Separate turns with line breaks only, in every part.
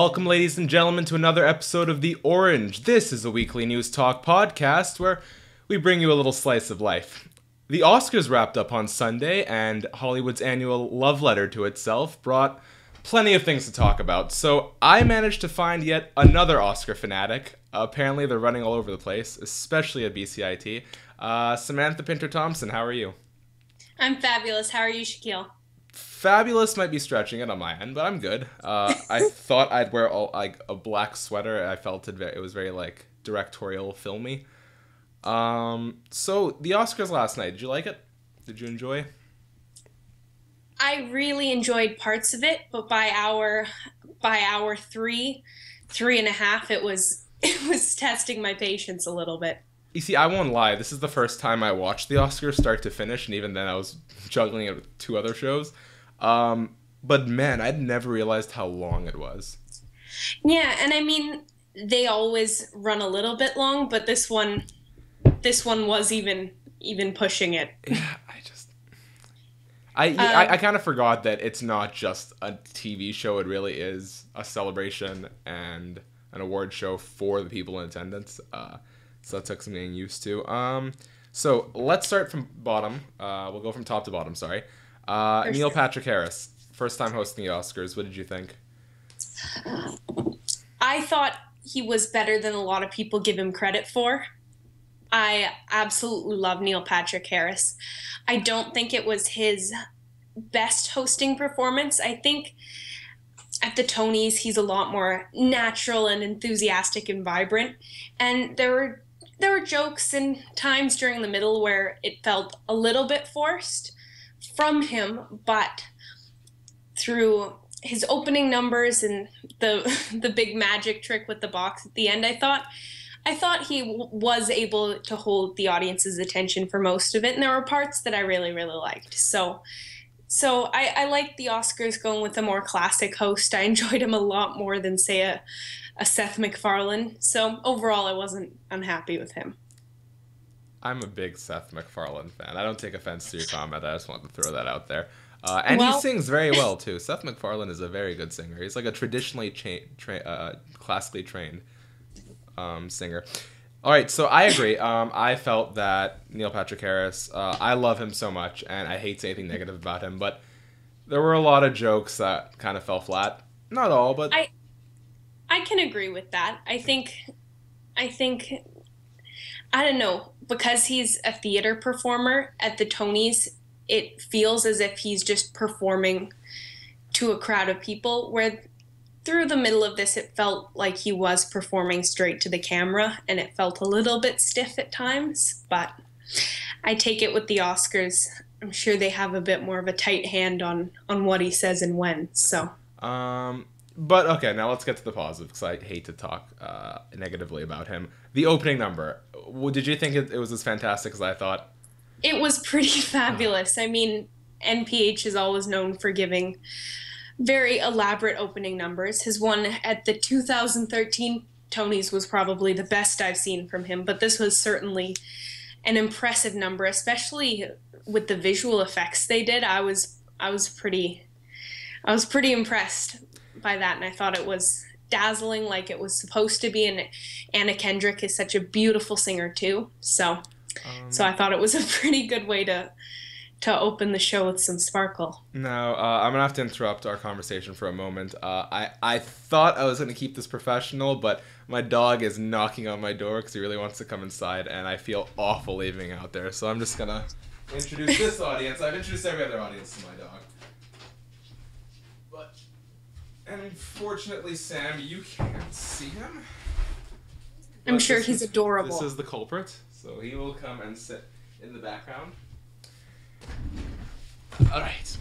Welcome, ladies and gentlemen, to another episode of The Orange. This is a weekly news talk podcast where we bring you a little slice of life. The Oscars wrapped up on Sunday, and Hollywood's annual love letter to itself brought plenty of things to talk about. So I managed to find yet another Oscar fanatic. Apparently they're running all over the place, especially at BCIT. Samantha Pinter-Thompson, how are you?
I'm fabulous. How are you, Shakiel?
Fabulous might be stretching it on my end, but I'm good. I thought I'd wear a black sweater. I felt it was very directorial filmy. So the Oscars last night, did you like it? Did you enjoy?
I really enjoyed parts of it, but by hour three and a half, it was testing my patience a little bit.
You see, I won't lie. This is the first time I watched the Oscars start to finish, and even then I was juggling it with two other shows. But man, I'd never realized how long it was.
Yeah, and I mean, they always run a little bit long, but this one was even pushing it.
Yeah, I kind of forgot that it's not just a TV show. It really is a celebration and an award show for the people in attendance. So that took some getting used to. So let's start from bottom. We'll go from top to bottom, sorry. Neil Patrick Harris, first time hosting the Oscars. What did you think?
I thought he was better than a lot of people give him credit for. I absolutely love Neil Patrick Harris. I don't think it was his best hosting performance. I think at the Tonys, he's a lot more natural and enthusiastic and vibrant. And there were jokes and times during the middle where it felt a little bit forced from him, but through his opening numbers and the big magic trick with the box at the end, I thought he was able to hold the audience's attention for most of it, and there were parts that I really, really liked. So I liked the Oscars going with a more classic host. I enjoyed him a lot more than, say, a Seth MacFarlane. So overall, I wasn't unhappy with him.
I'm a big Seth MacFarlane fan. I don't take offense to your comment. I just wanted to throw that out there. And he sings very well, too. Seth MacFarlane is a very good singer. He's like a traditionally classically trained singer. All right, so I agree. I felt that Neil Patrick Harris, I love him so much, and I hate saying anything negative about him, but there were a lot of jokes that kind of fell flat. Not all, but
I can agree with that. I think I don't know, because he's a theater performer at the Tonys, it feels as if he's just performing to a crowd of people, where through the middle of this, it felt like he was performing straight to the camera, and it felt a little bit stiff at times, but I take it with the Oscars. I'm sure they have a bit more of a tight hand on what he says and when, so.
But okay, now let's get to the positive, because I hate to talk negatively about him. The opening number, did you think it was as fantastic as I thought?
It was pretty fabulous. I mean, NPH is always known for giving very elaborate opening numbers. His one at the 2013 Tonys was probably the best I've seen from him, but this was certainly an impressive number, especially with the visual effects they did. I was pretty impressed by that, and I thought it was dazzling like it was supposed to be, and Anna Kendrick is such a beautiful singer too, so I thought it was a pretty good way to open the show with some sparkle.
No, I'm gonna have to interrupt our conversation for a moment. I thought I was gonna keep this professional, but my dog is knocking on my door because he really wants to come inside, and I feel awful leaving out there, so I'm just gonna introduce this audience. I've introduced every other audience to my dog. But unfortunately, Sam, you can't see him.
I'm sure he's adorable.
This is the culprit, so he will come and sit in the background. All right.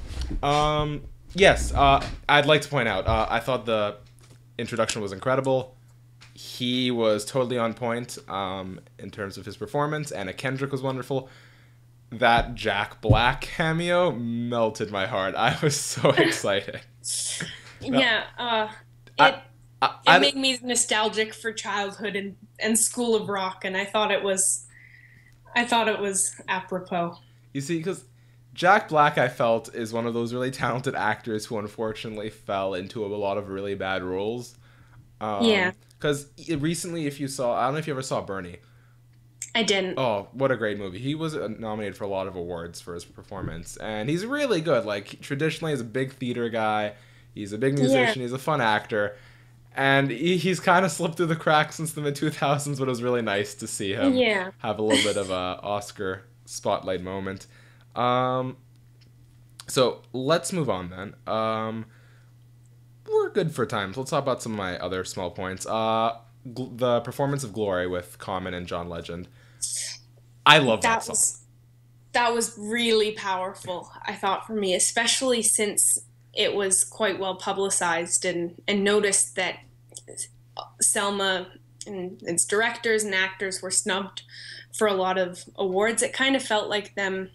Yes, I'd like to point out, I thought the introduction was incredible. He was totally on point in terms of his performance. Anna Kendrick was wonderful. That Jack Black cameo melted my heart. I was so excited.
Yeah, it made me nostalgic for childhood and School of Rock, and I thought it was apropos.
You see, because Jack Black, I felt, is one of those really talented actors who unfortunately fell into a lot of really bad roles.
Yeah,
Because recently, if you saw, I don't know if you ever saw Bernie.
I didn't.
Oh, what a great movie. He was nominated for a lot of awards for his performance, and he's really good. Like, traditionally, he's a big theater guy, he's a big
Yeah,
musician, he's a fun actor, and he's kind of slipped through the cracks since the mid 2000s, but it was really nice to see him
yeah.
have a little bit of a Oscar spotlight moment. Um, so let's move on then. We're good for time. So let's talk about some of my other small points. The performance of Glory with Common and John Legend. I love that
That
song.
was that was really powerful, I thought, for me, especially since it was quite well publicized and noticed that Selma and its directors and actors were snubbed for a lot of awards. It kind of felt like them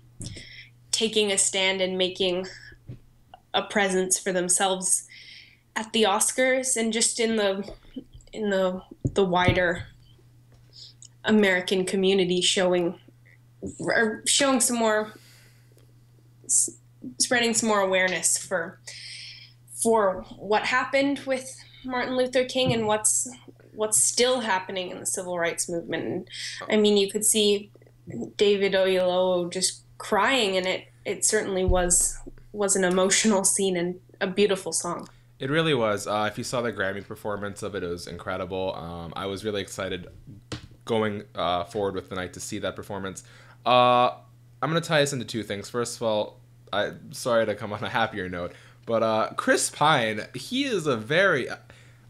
taking a stand and making a presence for themselves at the Oscars and just in the wider American community, showing some more, spreading some more awareness for what happened with Martin Luther King and what's still happening in the civil rights movement. And I mean, you could see David Oyelowo just crying, and it certainly was an emotional scene and a beautiful song.
It really was. If you saw the Grammy performance of it, it was incredible. I was really excited going forward with the night to see that performance. I'm going to tie this into two things. First of all, I'm sorry to come on a happier note, but Chris Pine, he is a very...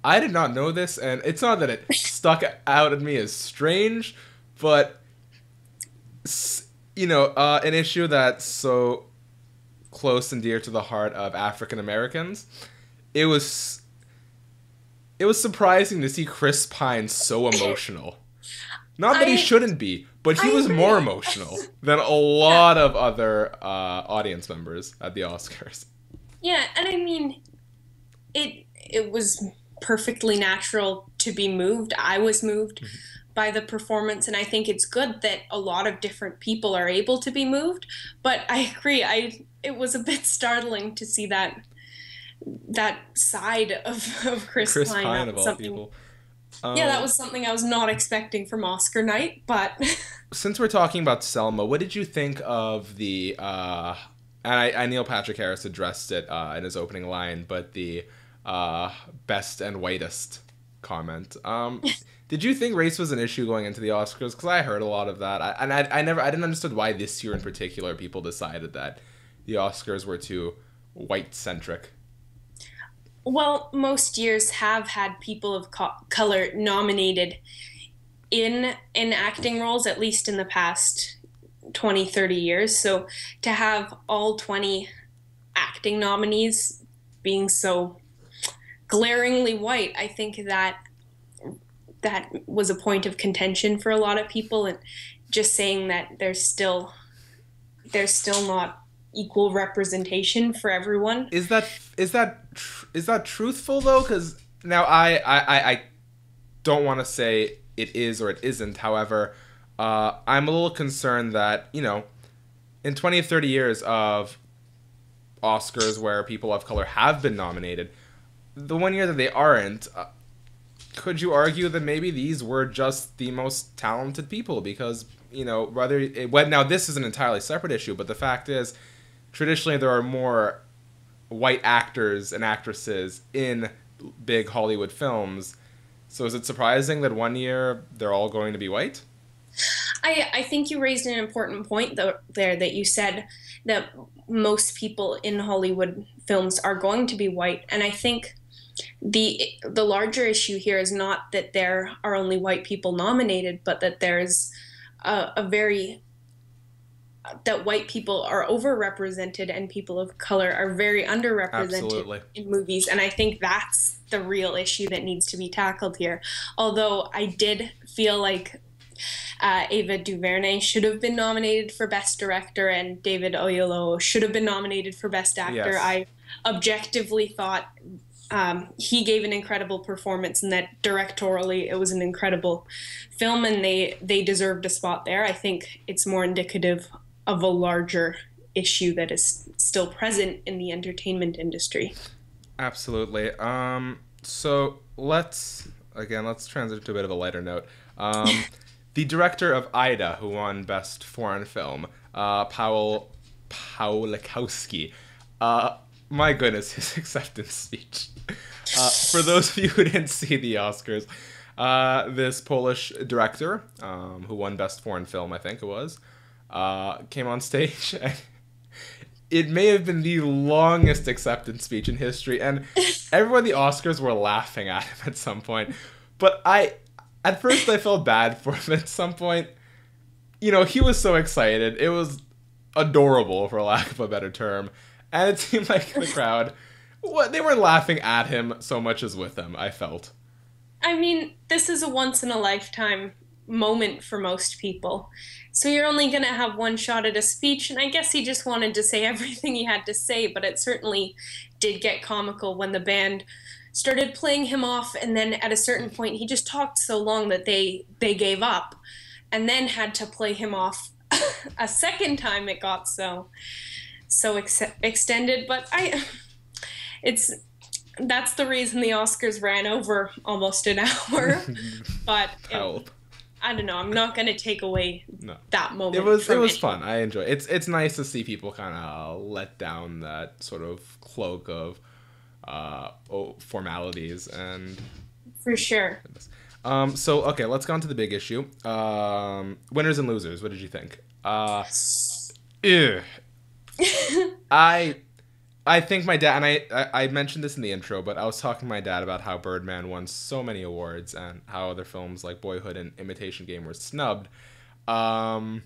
I did not know this, and it's not that it stuck out at me as strange, but, an issue that's so close and dear to the heart of African Americans. It was surprising to see Chris Pine so emotional. Not that he shouldn't be, but he was more emotional than a lot of other audience members at the Oscars.
Yeah, and I mean, it was perfectly natural to be moved. I was moved by the performance, and I think it's good that a lot of different people are able to be moved. But I agree, it was a bit startling to see that side of
Chris
Pine.
Pine of all people.
Yeah, that was something I was not expecting from Oscar night, but
Since we're talking about Selma, what did you think of the and Neil Patrick Harris addressed it in his opening line, but the best and whitest comment. Did you think race was an issue going into the Oscars? Because I heard a lot of that. I didn't understand why this year in particular people decided that the Oscars were too white centric.
well, most years have had people of color nominated in acting roles, at least in the past 20, 30 years. So to have all 20 acting nominees being so glaringly white, I think that was a point of contention for a lot of people, and just saying that there's still not equal representation for everyone.
Is that truthful though? Because now I don't want to say it is or it isn't. However, I'm a little concerned that in 20 or 30 years of Oscars where people of color have been nominated, the one year that they aren't, could you argue that maybe these were just the most talented people? Because now this is an entirely separate issue, but the fact is, traditionally there are more white actors and actresses in big Hollywood films. So is it surprising that one year they're all going to be white?
I think you raised an important point there, that you said that most people in Hollywood films are going to be white, and I think the larger issue here is not that there are only white people nominated, but that there's that white people are overrepresented and people of color are very underrepresented.
Absolutely.
In movies. And I think that's the real issue that needs to be tackled here. Although I did feel like Ava DuVernay should have been nominated for Best Director and David Oyelowo should have been nominated for Best Actor.
Yes.
I objectively thought he gave an incredible performance, and that directorially it was an incredible film, and they deserved a spot there. I think it's more indicative of a larger issue that is still present in the entertainment industry.
Absolutely. So let's again, let's transition to a bit of a lighter note. The director of Ida, who won Best Foreign Film, Paweł Pawlikowski. My goodness, his acceptance speech. For those of you who didn't see the Oscars, this Polish director, who won Best Foreign Film, I think it was, came on stage. It may have been the longest acceptance speech in history, and everyone at the Oscars were laughing at him at some point. But at first I felt bad for him at some point. You know, he was so excited. It was adorable, for lack of a better term. And it seemed like the crowd, they weren't laughing at him so much as with him, I felt.
I mean, this is a once-in-a-lifetime moment for most people. So you're only going to have one shot at a speech, and I guess he just wanted to say everything he had to say, but it certainly did get comical when the band started playing him off, and then at a certain point he just talked so long that they gave up, and then had to play him off a second time. It got so extended, but that's the reason the Oscars ran over almost an hour. But I don't know. I'm not going to take away that moment. It
was fun. I enjoy it. It's nice to see people kind of let down that sort of cloak of formalities and.
For sure.
So okay, let's go on to the big issue. Winners and losers. What did you think? I think my dad, and I mentioned this in the intro, but I was talking to my dad about how Birdman won so many awards and how other films like Boyhood and Imitation Game were snubbed. My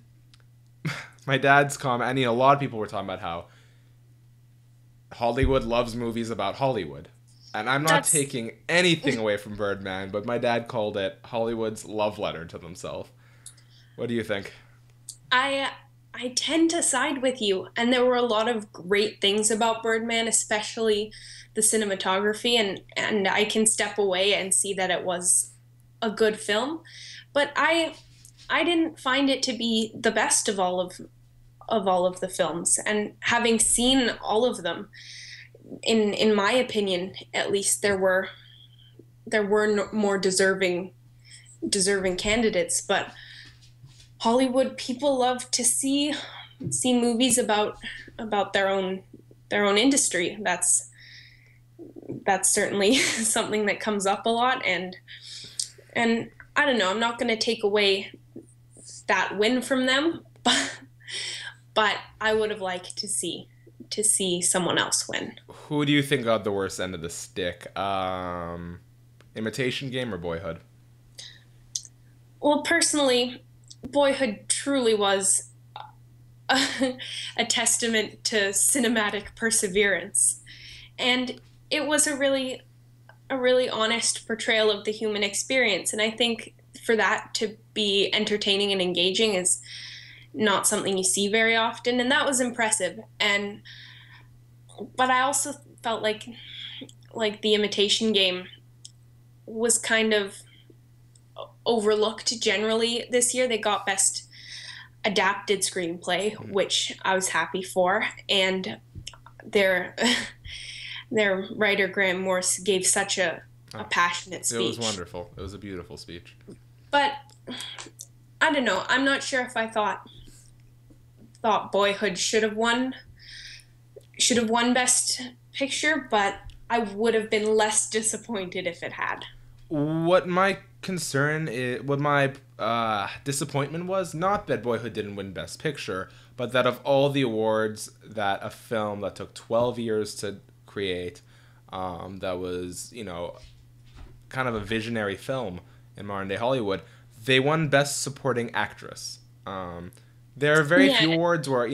dad's comment, and a lot of people were talking about how Hollywood loves movies about Hollywood. And I'm not taking anything away from Birdman, but my dad called it Hollywood's love letter to themselves. What do you think?
I tend to side with you, and there were a lot of great things about Birdman, especially the cinematography, and I can step away and see that it was a good film, but I didn't find it to be the best of all of the films, and having seen all of them, in my opinion, at least there were more deserving candidates, but Hollywood people love to see movies about their own industry. That's certainly something that comes up a lot, and I don't know. I'm not going to take away that win from them, but I would have liked to see someone else win.
Who do you think got the worst end of the stick? Imitation Game or Boyhood?
Well, personally, Boyhood truly was a testament to cinematic perseverance, and it was a really honest portrayal of the human experience, and I think for that to be entertaining and engaging is not something you see very often, and that was impressive. But I also felt like the Imitation Game was kind of overlooked generally this year. They got Best Adapted Screenplay, which I was happy for, and their writer Graham Morse gave such a passionate speech.
It was wonderful. It was a beautiful speech.
But I don't know. I'm not sure if I thought Boyhood should have won Best Picture, but I would have been less disappointed if it had.
What my disappointment was not that Boyhood didn't win Best Picture, but that of all the awards that a film that took 12 years to create, that was, kind of a visionary film in modern day Hollywood, they won Best Supporting Actress. There are very few awards where,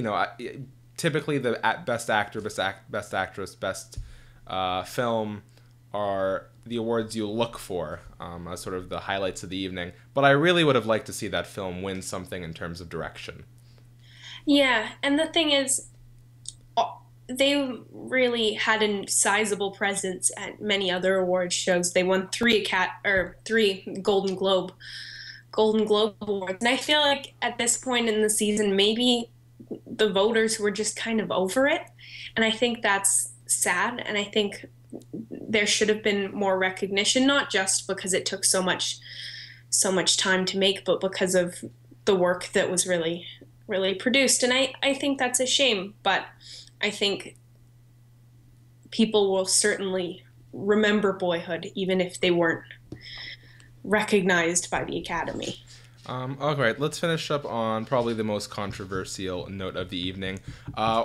typically the Best Actor, Best Actress, Best Film are the awards you look for as sort of the highlights of the evening. But I really would have liked to see that film win something in terms of direction.
Yeah, and the thing is, they really had a sizable presence at many other award shows. They won three Golden Globe awards, and I feel like at this point in the season, maybe the voters were just kind of over it, and I think that's sad. And I think there should have been more recognition, not just because it took so much time to make, but because of the work that was really produced. And I think that's a shame, but I think people will certainly remember Boyhood, even if they weren't recognized by the Academy.
All right, let's finish up on probably the most controversial note of the evening.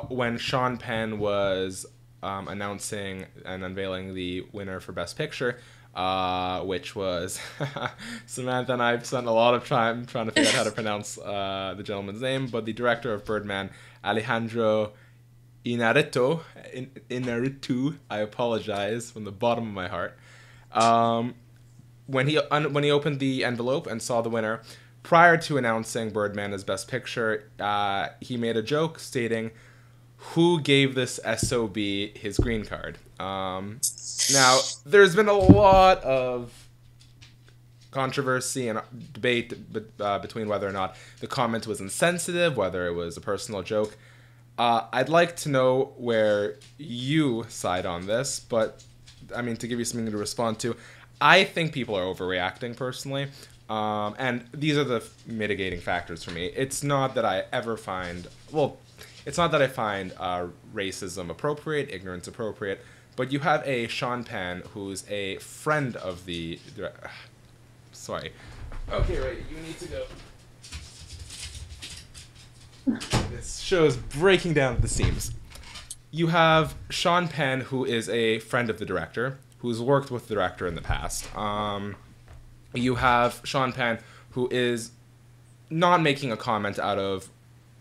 When Sean Penn was announcing and unveiling the winner for Best Picture, which was Samantha and I have spent a lot of time trying to figure out how to pronounce the gentleman's name, but the director of Birdman, Alejandro Inarritu, I apologize from the bottom of my heart. When he opened the envelope and saw the winner, prior to announcing Birdman as Best Picture, he made a joke stating, "Who gave this SOB his green card?" Now, there's been a lot of controversy and debate between whether or not the comment was insensitive, whether it was a personal joke. I'd like to know where you side on this, but I mean, to give you something to respond to, I think people are overreacting personally, and these are the mitigating factors for me. It's not that I ever find, well, it's not that I find racism appropriate, ignorance appropriate, but you have a Sean Penn who's a friend of the... Sorry. Okay, right, you need to go. This show is breaking down at the seams. You have Sean Penn, who is a friend of the director, who's worked with the director in the past. You have Sean Penn, who is not making a comment out of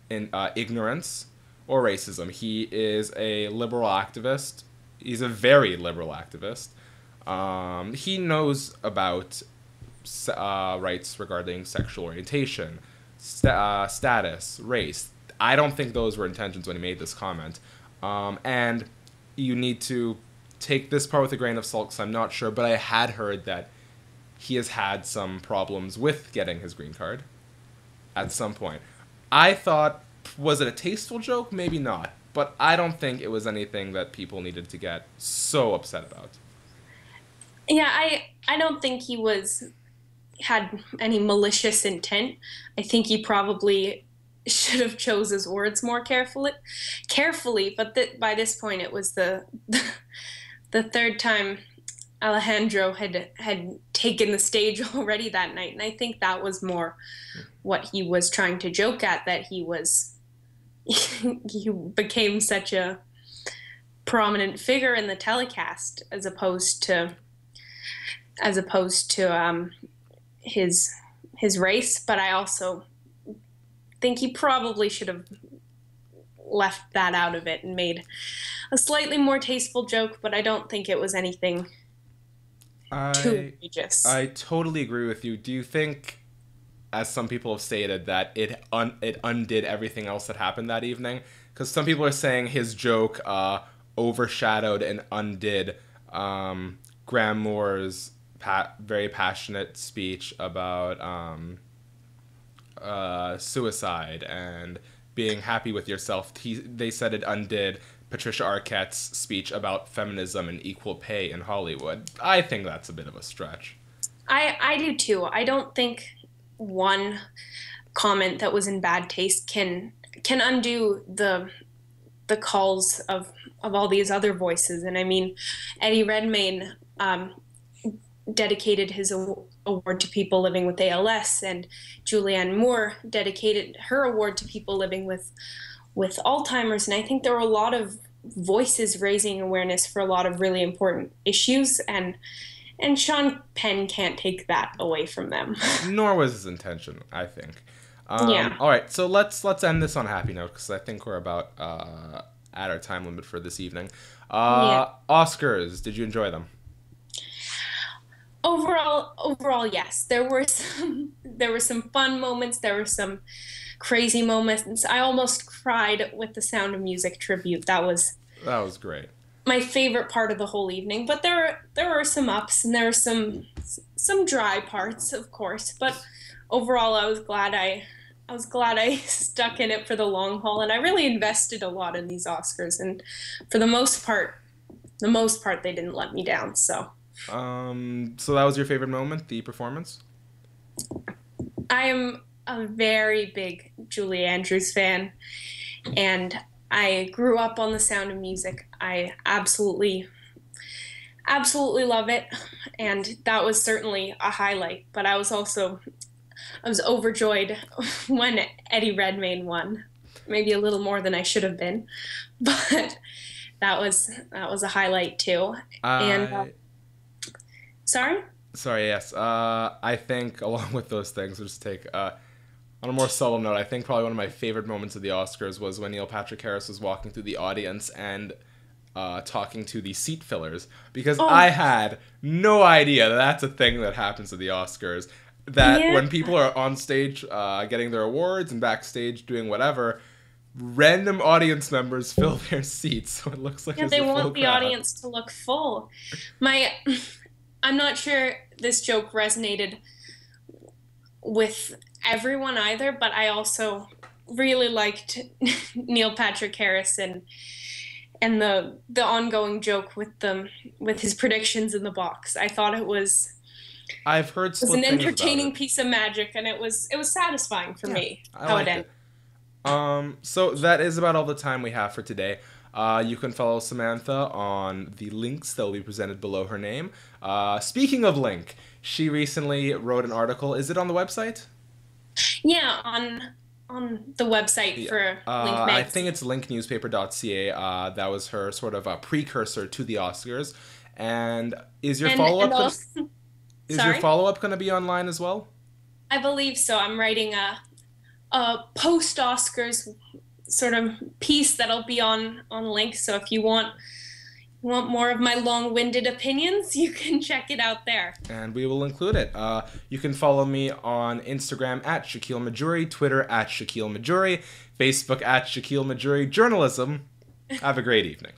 ignorance or racism. He is a liberal activist. He's a very liberal activist. He knows about rights regarding sexual orientation, status, race. I don't think those were intentions when he made this comment. And you need to take this part with a grain of salt, because I'm not sure, but I had heard that he has had some problems with getting his green card at some point. I thought, was it a tasteful joke? Maybe not. But I don't think it was anything that people needed to get so upset about.
Yeah, I don't think he had any malicious intent. I think he probably should have chose his words more carefully. But by this point, it was the third time Alejandro had taken the stage already that night, and I think that was more what he was trying to joke at, that he became such a prominent figure in the telecast as opposed to his race. But I also think he probably should have left that out of it and made a slightly more tasteful joke, but I don't think it was anything too egregious.
I totally agree with you. Do you think, as some people have stated, that it undid everything else that happened that evening? Because some people are saying his joke overshadowed and undid Graham Moore's very passionate speech about suicide and being happy with yourself. They said it undid Patricia Arquette's speech about feminism and equal pay in Hollywood. I think that's a bit of a stretch.
I do too. I don't think one comment that was in bad taste can undo the calls of all these other voices. And I mean, Eddie Redmayne dedicated his award to people living with ALS, and Julianne Moore dedicated her award to people living with Alzheimer's. And I think there were a lot of voices raising awareness for a lot of really important issues, and Sean Penn can't take that away from them.
Nor was his intention, I think.
Yeah.
All right, so let's end this on a happy note, because I think we're about at our time limit for this evening.
Yeah.
Oscars, did you enjoy them?
Overall, yes. There were some fun moments. There were some crazy moments. I almost cried with the Sound of Music tribute. That was
great.
My favorite part of the whole evening. But there were some ups and there were some dry parts, of course. But overall, I was glad I stuck in it for the long haul, and I really invested a lot in these Oscars. And for the most part, the most part, they didn't let me down. So
So that was your favorite moment, the performance?
I am a very big Julie Andrews fan, and I grew up on The Sound of Music. I absolutely love it, and that was certainly a highlight. But I was overjoyed when Eddie Redmayne won. Maybe a little more than I should have been, but that was a highlight too. And sorry.
Sorry, yes. I think along with those things, we'll just take on a more subtle note. I think probably one of my favorite moments of the Oscars was when Neil Patrick Harris was walking through the audience and talking to the seat fillers, because I had no idea that that's a thing that happens at the Oscars. That when people are on stage getting their awards and backstage doing whatever, random audience members fill their seats, so it looks like
they want the
crowd.
audience to look full. I'm not sure this joke resonated with everyone either, but I also really liked Neil Patrick Harris and the ongoing joke with his predictions in the box. I thought
I've heard
it was an entertaining piece of magic, and it was satisfying for me how it ended.
So that is about all the time we have for today. You can follow Samantha on the links that will be presented below her name. Speaking of link, she recently wrote an article. Is it on the website?
Yeah, on the website for Link Magazine.
I think it's linknewspaper.ca. That was her sort of a precursor to the Oscars. And is your follow-up your follow-up going to be online as well?
I believe so. I'm writing a post-Oscars sort of piece that'll be on Link. So if you want more of my long-winded opinions, you can check it out there.
And we will include it. You can follow me on Instagram at Shakiel Mahjouri, Twitter at Shakiel Mahjouri, Facebook at Shakiel Mahjouri Journalism. Have a great evening.